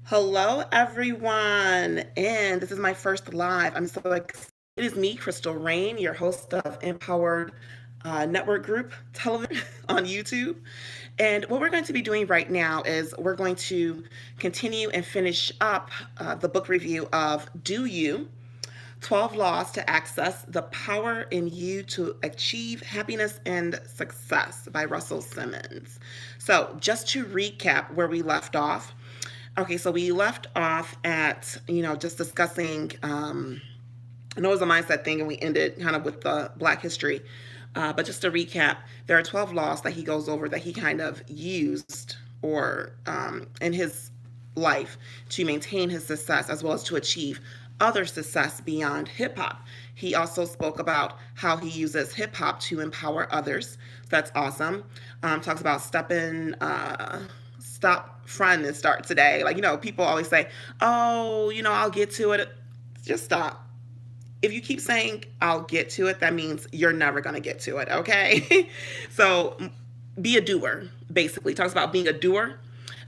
Hello, everyone, and this is my first live. I'm so excited. It is me, Crystal Rain, your host of Empowered Network Group Television on YouTube. And what we're going to be doing right now is we're going to continue and finish up the book review of Do You 12 Laws to Access the Power in You to Achieve Happiness and Success by Russell Simmons. So, just to recap where we left off. Okay, so we left off at, just discussing, I know it was a mindset thing, and we ended kind of with the Black history. But just to recap, there are 12 laws that he goes over that he kind of used or in his life to maintain his success as well as to achieve other success beyond hip hop. He also spoke about how he uses hip hop to empower others. That's awesome. Talks about stop fronting and start today. Like, people always say, oh, I'll get to it. Just stop. If you keep saying I'll get to it, that means you're never going to get to it, okay? So be a doer, basically. Talks about being a doer,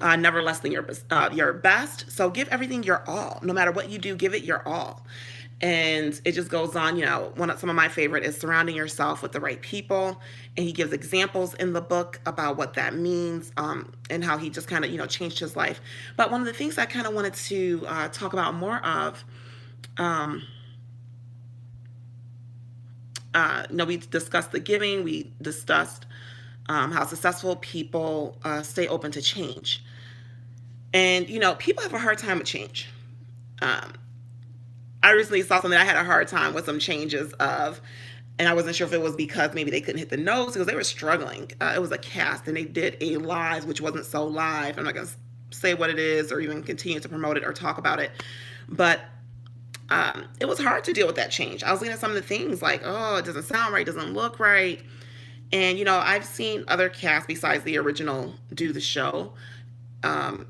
never less than your best. So give everything your all. No matter what you do, give it your all. And it just goes on, some of my favorite is surrounding yourself with the right people. And he gives examples in the book about what that means, and how he just kind of, changed his life. But one of the things I kind of wanted to talk about more of, we discussed the giving, we discussed how successful people stay open to change. And, people have a hard time with change. I recently saw something I had a hard time with some changes of, and I wasn't sure if it was because maybe they couldn't hit the notes because they were struggling. It was a cast and they did a live, which wasn't so live. I'm not going to say what it is or even continue to promote it or talk about it. But it was hard to deal with that change. I was looking at some of the things like, oh, it doesn't sound right, doesn't look right. And, I've seen other casts besides the original do the show. And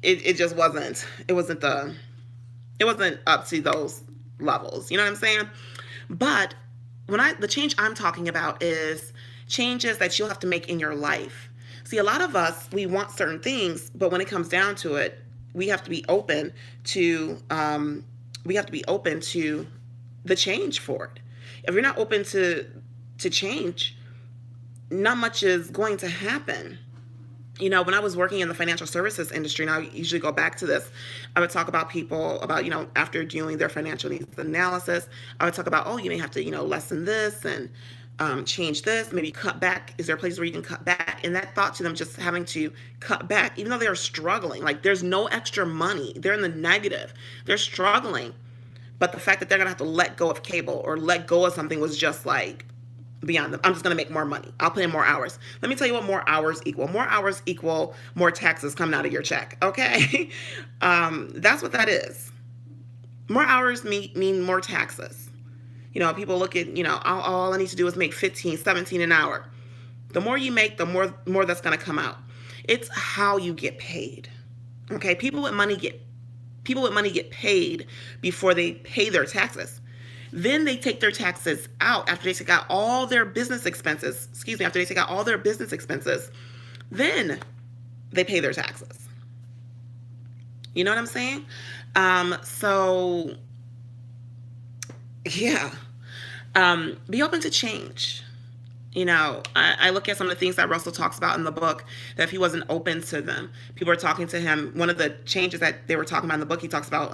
it just wasn't, it wasn't up to those levels. You know what I'm saying? But the change I'm talking about is changes that you'll have to make in your life. See, a lot of us, we want certain things, but when it comes down to it, we have to be open to the change for it. If you're not open to change, not much is going to happen. When I was working in the financial services industry, and I usually go back to this, I would talk about people about, after doing their financial needs analysis, I would talk about, oh, you may have to, lessen this and change this, maybe cut back. Is there a place where you can cut back? And that thought to them just having to cut back, even though they're struggling, like there's no extra money. They're in the negative. They're struggling. But the fact that they're going to have to let go of cable or let go of something was just like, beyond them. I'm just going to make more money. I'll put in more hours. Let me tell you what more hours equal. More hours equal more taxes coming out of your check. Okay. That's what that is. More hours mean more taxes. People look at, all I need to do is make 15, 17 an hour. The more you make, the more that's going to come out. It's how you get paid. Okay. People with money get paid before they pay their taxes. Then they take their taxes out after they take out all their business expenses. After they take out all their business expenses, then they pay their taxes. You know what I'm saying? So, yeah. Be open to change. I look at some of the things that Russell talks about in the book, that if he wasn't open to them, people are talking to him. One of the changes that they were talking about in the book, he talks about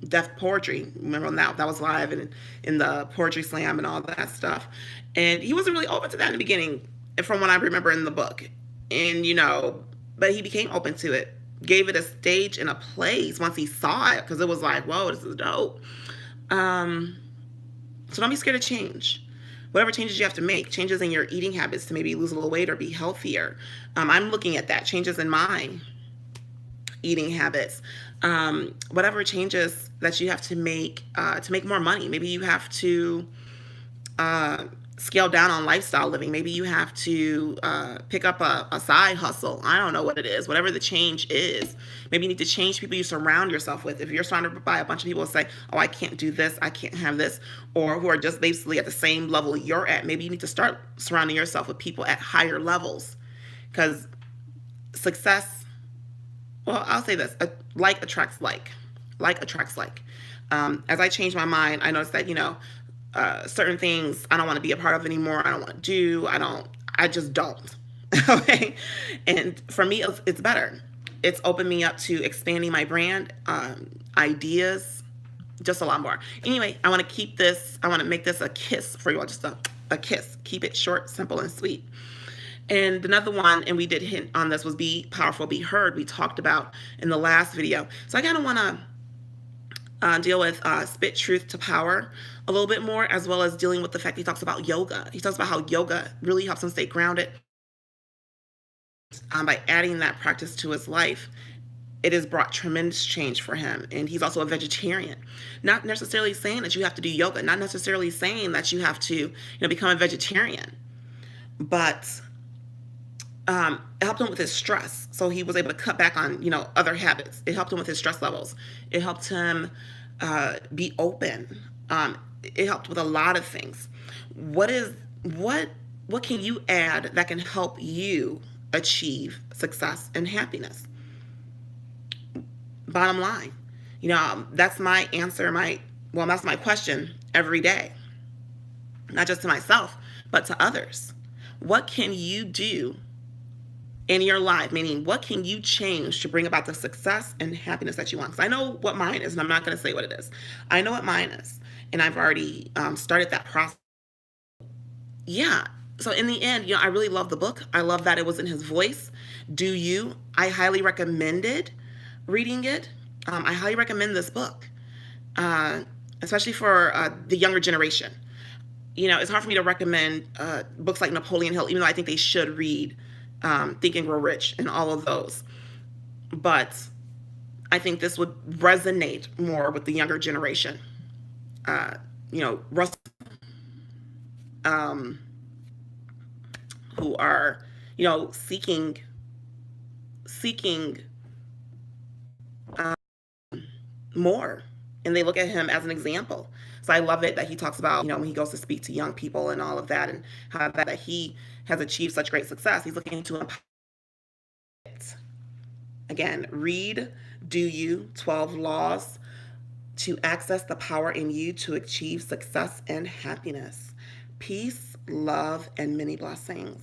deaf poetry. Remember that was live and in the poetry slam and all that stuff. And he wasn't really open to that in the beginning, from what I remember in the book. And, but he became open to it, gave it a stage and a place once he saw it, because it was like, whoa, this is dope. So don't be scared of change. Whatever changes you have to make, changes in your eating habits to maybe lose a little weight or be healthier. I'm looking at that, changes in my eating habits. Whatever changes that you have to make more money. Maybe you have to scale down on lifestyle living. Maybe you have to pick up a side hustle. I don't know what it is. Whatever the change is. Maybe you need to change people you surround yourself with. If you're surrounded by a bunch of people who say, oh, I can't do this, I can't have this, or who are just basically at the same level you're at, maybe you need to start surrounding yourself with people at higher levels. Because success Well, I'll say this: like attracts like, like attracts like. As I changed my mind, I noticed that certain things I don't want to be a part of anymore. I don't want to do. I don't. I just don't. Okay, and for me, it's better. It's opened me up to expanding my brand, ideas, just a lot more. Anyway, I want to keep this. I want to make this a kiss for you all, just a kiss. Keep it short, simple, and sweet. And another one, and we did hint on this, was be powerful, be heard. We talked about in the last video. So I kind of want to deal with spit truth to power a little bit more, as well as dealing with the fact he talks about yoga. He talks about how yoga really helps him stay grounded by adding that practice to his life. It has brought tremendous change for him. And he's also a vegetarian. Not necessarily saying that you have to do yoga, not necessarily saying that you have to become a vegetarian, but it helped him with his stress. So he was able to cut back on, other habits. It helped him with his stress levels. It helped him be open. It helped with a lot of things. What can you add that can help you achieve success and happiness? Bottom line, that's my answer. That's my question every day, not just to myself, but to others. What can you do in your life? Meaning, what can you change to bring about the success and happiness that you want? Because I know what mine is, and I'm not going to say what it is. I know what mine is, and I've already started that process. Yeah. So in the end, I really love the book. I love that it was in his voice. Do you? I highly recommended reading it. I highly recommend this book, especially for the younger generation. It's hard for me to recommend books like Napoleon Hill, even though I think they should read Think and Grow Rich and all of those. But I think this would resonate more with the younger generation. Russell, who are, seeking more, and they look at him as an example. So I love it that he talks about, when he goes to speak to young people and all of that, and how that he has achieved such great success. He's looking to empower it. Again, read Do You 12 Laws to access the power in you to achieve success and happiness. Peace, love, and many blessings.